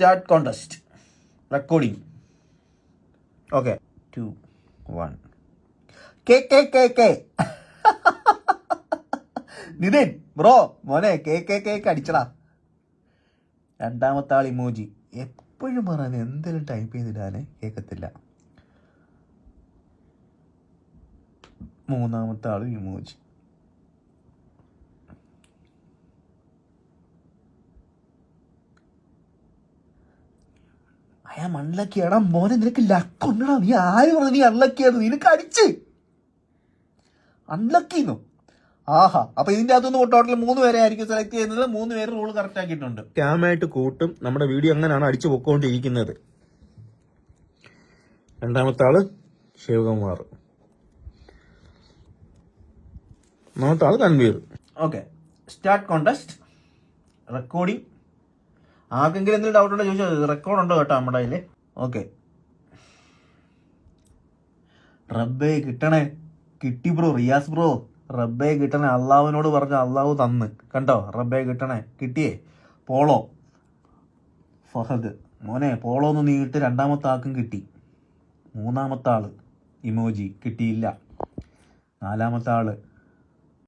Start contest recording. Okay 2 1 K Nithin bro മോനെ കെ അടിച്ചടാ. രണ്ടാമത്തെ ആൾ ഇമോജി. എപ്പോഴും പറയാൻ എന്തെങ്കിലും ടൈപ്പ് ചെയ്തിടാനേ കേൾക്കത്തില്ല. മൂന്നാമത്തെ ആൾ ഇമോജി. അയാ അൺലക്കിയാടാ മോനെ. നിനക്ക് ലക്ക് ഉണ്ടടാ. നീ ആര് പറഞ്ഞു നീ അൺലക്കിയാണ്? നിനക്ക് അടിച്ച് അൺലക്കിന്നോ? ആഹാ. അപ്പൊ ഇതിന്റെ അകത്തുനിന്ന് ടോട്ടൽ 3 പേരെ ആയിരിക്കും സെലക്ട് ചെയ്യുന്നത്. 3 പേര് റൂൾ കറക്റ്റ് ആക്കിയിട്ടുണ്ട്. ക്യാമായിട്ട് കൂട്ടും. നമ്മുടെ വീഡിയോ അങ്ങനെയാണ് അടിച്ചു പൊക്കോണ്ടിരിക്കുന്നത്. രണ്ടാമത്തെ ആള് ശിവകുമാർ, മൂന്നാമത്തെ ആള് Tanveer. Okay start contest recording. ആർക്കെങ്കിലും എന്തെങ്കിലും ഡൗട്ട് ഉണ്ടോ ചോദിച്ചാൽ റെക്കോർഡ് ഉണ്ടോ കേട്ടോ നമ്മുടെ കയ്യിൽ. ഓക്കെ റബ്ബേ കിട്ടണേ. കിട്ടി ബ്രോ. റിയാസ് ബ്രോ റബ്ബേ കിട്ടണേ. അള്ളാഹുവിനോട് പറഞ്ഞ അള്ളാഹു തന്ന് കണ്ടോ. റബ്ബേ കിട്ടണേ. കിട്ടിയേ. പോളോ ഫഹദ് മോനെ പോളോ ഒന്ന് നീട്ട്. രണ്ടാമത്തെ ആൾക്കും കിട്ടി. മൂന്നാമത്തെ ആള് ഇമോജി കിട്ടിയില്ല. നാലാമത്തെ ആള്